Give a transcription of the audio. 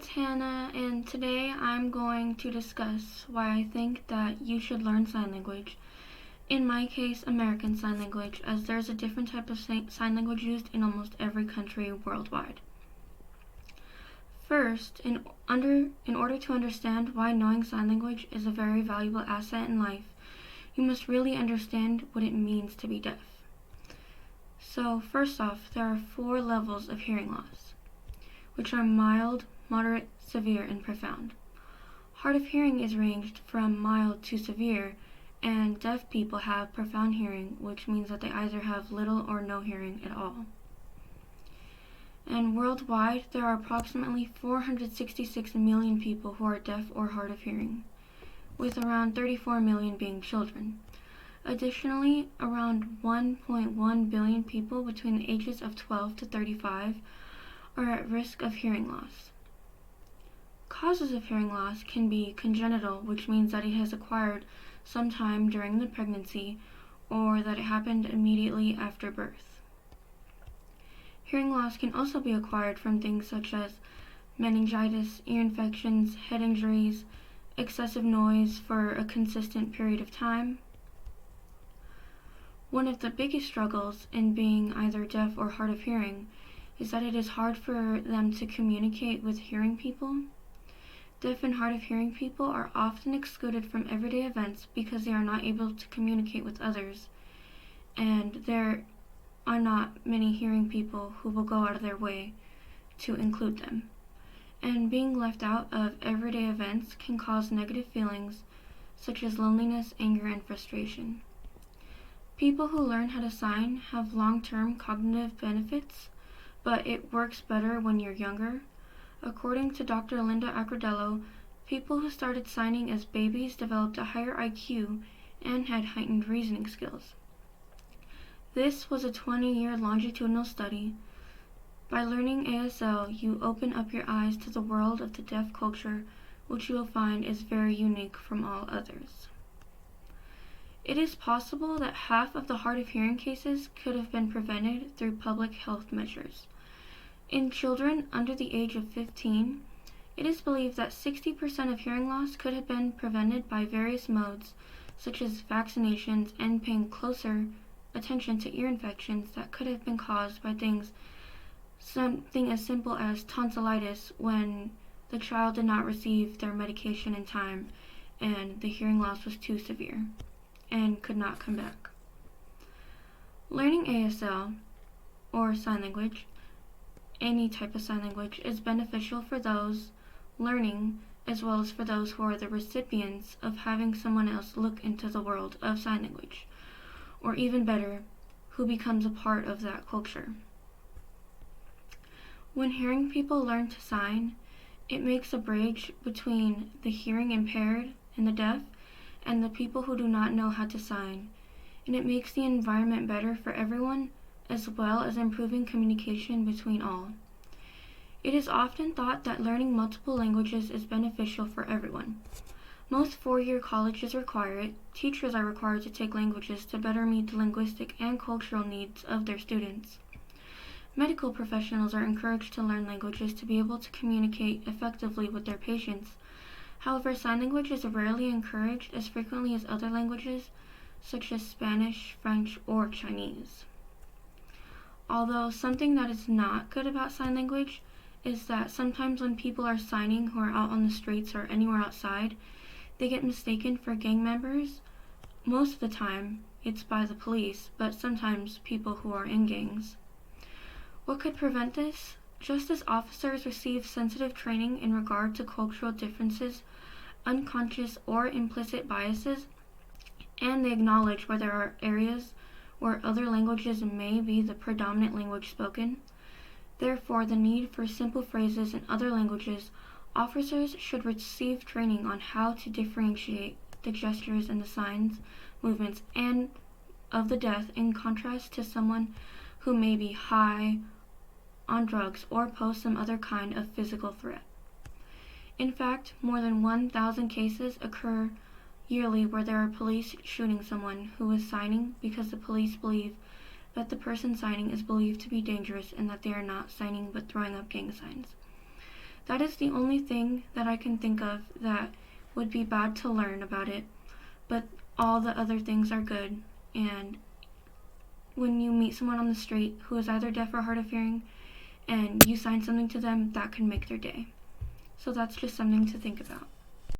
it's Hannah, and today I'm going to discuss why I think that you should learn sign language. In my case, American Sign Language, as there's a different type of sign language used in almost every country worldwide. First, in order to understand why knowing sign language is a very valuable asset in life, you must really understand what it means to be deaf. So, first off, there are 4 levels of hearing loss, which are mild, moderate, severe, and profound. Hard of hearing is ranged from mild to severe, and deaf people have profound hearing, which means that they either have little or no hearing at all. And worldwide, there are approximately 466 million people who are deaf or hard of hearing, with around 34 million being children. Additionally, around 1.1 billion people between the ages of 12 to 35 are at risk of hearing loss. Causes of hearing loss can be congenital, which means that it has acquired sometime during the pregnancy or that it happened immediately after birth. Hearing loss can also be acquired from things such as meningitis, ear infections, head injuries, excessive noise for a consistent period of time. One of the biggest struggles in being either deaf or hard of hearing is that it is hard for them to communicate with hearing people. Deaf and hard of hearing people are often excluded from everyday events because they are not able to communicate with others, and there are not many hearing people who will go out of their way to include them. And being left out of everyday events can cause negative feelings such as loneliness, anger, and frustration. People who learn how to sign have long-term cognitive benefits, but it works better when you're younger. According to Dr. Linda Accardello, people who started signing as babies developed a higher IQ and had heightened reasoning skills. This was a 20-year longitudinal study. By learning ASL, you open up your eyes to the world of the deaf culture, which you will find is very unique from all others. It is possible that half of the hard of hearing cases could have been prevented through public health measures. In children under the age of 15, it is believed that 60% of hearing loss could have been prevented by various modes, such as vaccinations and paying closer attention to ear infections that could have been caused by something as simple as tonsillitis when the child did not receive their medication in time and the hearing loss was too severe and could not come back. Learning ASL, or sign language, any type of sign language, is beneficial for those learning as well as for those who are the recipients of having someone else look into the world of sign language, or even better, who becomes a part of that culture. When hearing people learn to sign, it makes a bridge between the hearing impaired and the deaf and the people who do not know how to sign, and it makes the environment better for everyone as well as improving communication between all. It is often thought that learning multiple languages is beneficial for everyone. Most 4-year colleges require it. Teachers are required to take languages to better meet the linguistic and cultural needs of their students. Medical professionals are encouraged to learn languages to be able to communicate effectively with their patients. However, sign language is rarely encouraged as frequently as other languages, such as Spanish, French, or Chinese. Although something that is not good about sign language is that sometimes when people are signing who are out on the streets or anywhere outside, they get mistaken for gang members. Most of the time, it's by the police, but sometimes people who are in gangs. What could prevent this? Just as officers receive sensitive training in regard to cultural differences, unconscious or implicit biases, and they acknowledge where there are areas where other languages may be the predominant language spoken. Therefore, the need for simple phrases in other languages, officers should receive training on how to differentiate the gestures and the signs, movements, and of the deaf in contrast to someone who may be high on drugs or pose some other kind of physical threat. In fact, more than 1,000 cases occur yearly where there are police shooting someone who is signing because the police believe that the person signing is believed to be dangerous and that they are not signing but throwing up gang signs. That is the only thing that I can think of that would be bad to learn about it, but all the other things are good. And when you meet someone on the street who is either deaf or hard of hearing and you sign something to them, that can make their day. So that's just something to think about.